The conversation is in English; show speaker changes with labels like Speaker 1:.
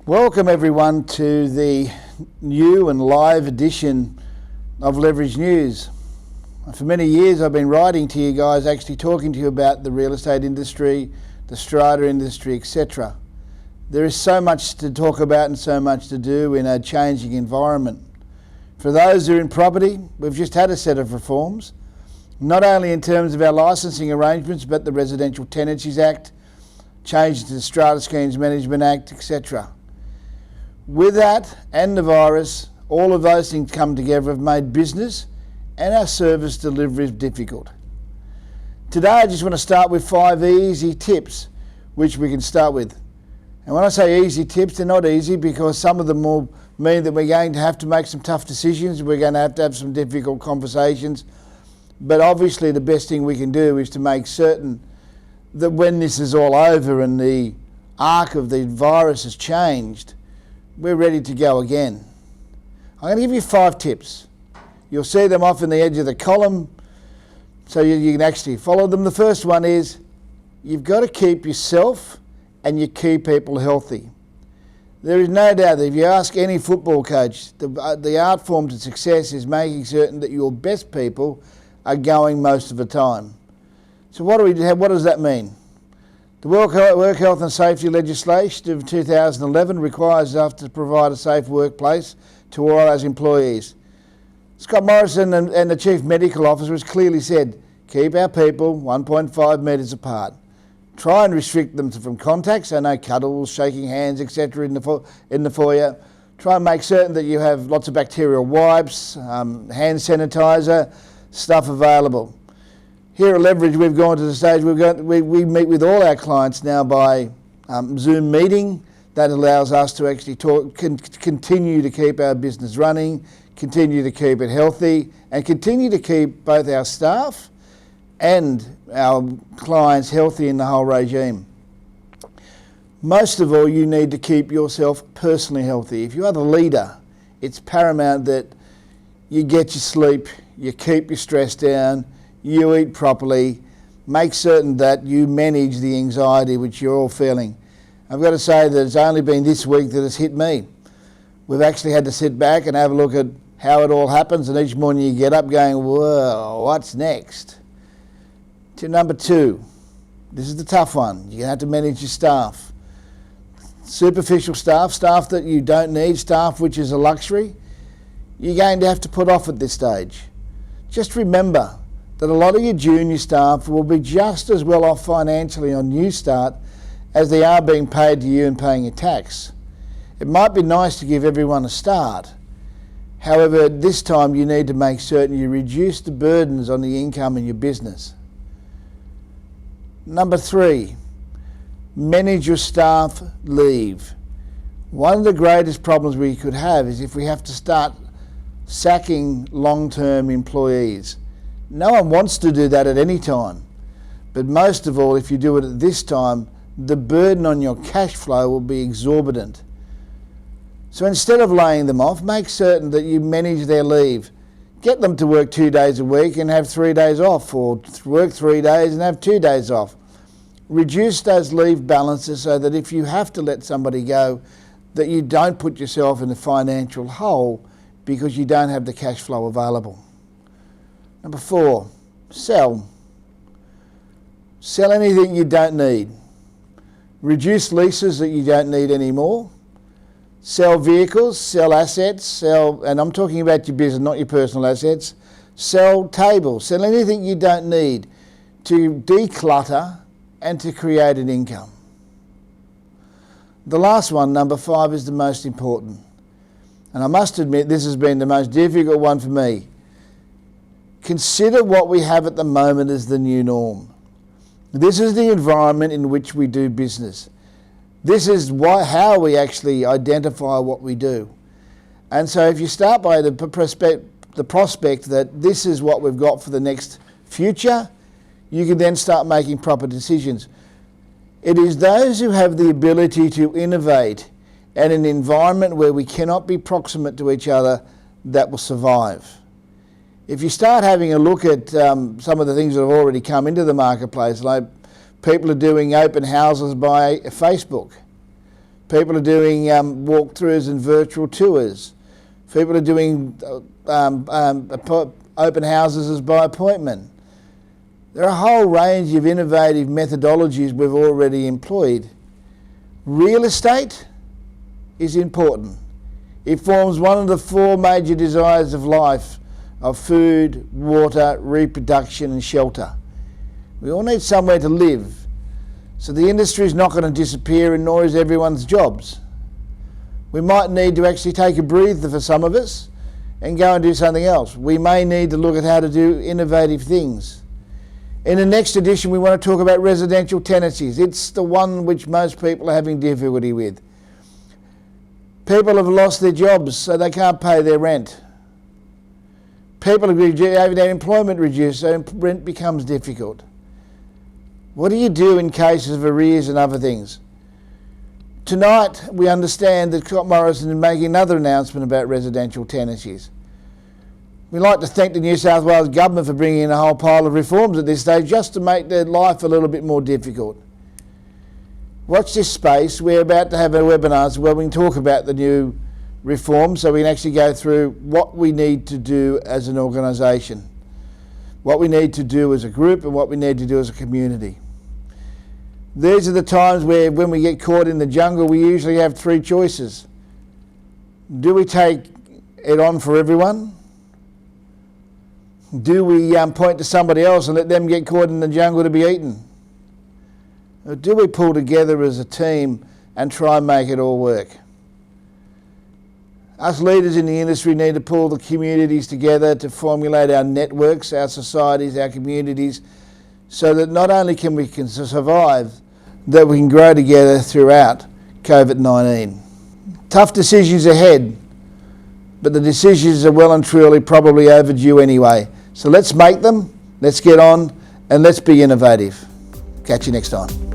Speaker 1: Welcome everyone to the new and live edition of Leverage News. For many years I've been writing to you guys, actually talking to you about the real estate industry, the strata industry, etc. There is so much to talk about and so much to do in a changing environment. For those who are in property, we've just had a set of reforms, not only in terms of our licensing arrangements, but the Residential Tenancies Act, changes to the Strata Schemes Management Act, etc. With that and the virus, all of those things come together have made business and our service delivery difficult. Today I just want to start with 5 easy tips which we can start with. And when I say easy tips, they're not easy because some of them will mean that we're going to have to make some tough decisions, we're going to have some difficult conversations, but obviously the best thing we can do is to make certain that when this is all over and the arc of the virus has changed, we're ready to go again. I'm going to give you 5 tips. You'll see them off in the edge of the column so you can actually follow them. The first one is you've got to keep yourself and your key people healthy. There is no doubt that if you ask any football coach, the art form to success is making certain that your best people are going most of the time. So what does that mean? The Work Health and Safety legislation of 2011 requires us to provide a safe workplace to all our employees. Scott Morrison and the Chief Medical Officer has clearly said, keep our people 1.5 metres apart. Try and restrict them from contact, so no cuddles, shaking hands, etc. in the foyer. Try and make certain that you have lots of bacterial wipes, hand sanitizer, stuff available. Here at Leverage, we've gone to the stage, we meet with all our clients now by Zoom meeting. That allows us to actually continue to keep our business running, continue to keep it healthy, and continue to keep both our staff and our clients healthy in the whole regime. Most of all, you need to keep yourself personally healthy. If you are the leader, it's paramount that you get your sleep, you keep your stress down, you eat properly, make certain that you manage the anxiety which you're all feeling. I've got to say that it's only been this week that it's hit me. We've actually had to sit back and have a look at how it all happens, and each morning you get up going, whoa, what's next? Tip number 2, this is the tough one. You're going to have to manage your staff. Superficial staff that you don't need, staff which is a luxury, you're going to have to put off at this stage. Just remember that a lot of your junior staff will be just as well off financially on New Start as they are being paid to you and paying your tax. It might be nice to give everyone a start. However, at this time you need to make certain you reduce the burdens on the income in your business. Number 3, manage your staff leave. One of the greatest problems we could have is if we have to start sacking long-term employees. No one wants to do that at any time, but most of all, if you do it at this time, the burden on your cash flow will be exorbitant. So instead of laying them off, make certain that you manage their leave. Get them to work 2 days a week and have 3 days off, or work 3 days and have 2 days off. Reduce those leave balances so that if you have to let somebody go, that you don't put yourself in a financial hole because you don't have the cash flow available. Number 4, sell. Sell anything you don't need. Reduce leases that you don't need anymore. Sell vehicles, sell assets, and I'm talking about your business, not your personal assets. Sell tables, sell anything you don't need to declutter and to create an income. The last one, number 5, is the most important. And I must admit this has been the most difficult one for me. Consider what we have at the moment as the new norm. This is the environment in which we do business. This is how we actually identify what we do. And so if you start by the prospect that this is what we've got for the next future, you can then start making proper decisions. It is those who have the ability to innovate in an environment where we cannot be proximate to each other that will survive. If you start having a look at some of the things that have already come into the marketplace, like people are doing open houses by Facebook. People are doing walkthroughs and virtual tours. People are doing open houses as by appointment. There are a whole range of innovative methodologies we've already employed. Real estate is important. It forms one of the four major desires of life of food, water, reproduction and shelter. We all need somewhere to live. So the industry is not going to disappear, and nor is everyone's jobs. We might need to actually take a breather for some of us and go and do something else. We may need to look at how to do innovative things. In the next edition, we want to talk about residential tenancies. It's the one which most people are having difficulty with. People have lost their jobs, so they can't pay their rent. People have having their employment reduced, so rent becomes difficult. What do you do in cases of arrears and other things? Tonight, we understand that Scott Morrison is making another announcement about residential tenancies. We'd like to thank the New South Wales Government for bringing in a whole pile of reforms at this stage just to make their life a little bit more difficult. Watch this space. We're about to have a webinar where we can talk about the new reforms, so we can actually go through what we need to do as an organisation, what we need to do as a group and what we need to do as a community. These are the times where when we get caught in the jungle, we usually have three choices. Do we take it on for everyone? Do we point to somebody else and let them get caught in the jungle to be eaten? Or do we pull together as a team and try and make it all work? Us leaders in the industry need to pull the communities together to formulate our networks, our societies, our communities, so that not only can we survive, that we can grow together throughout COVID-19. Tough decisions ahead, but the decisions are well and truly probably overdue anyway. So let's make them, let's get on, and let's be innovative. Catch you next time.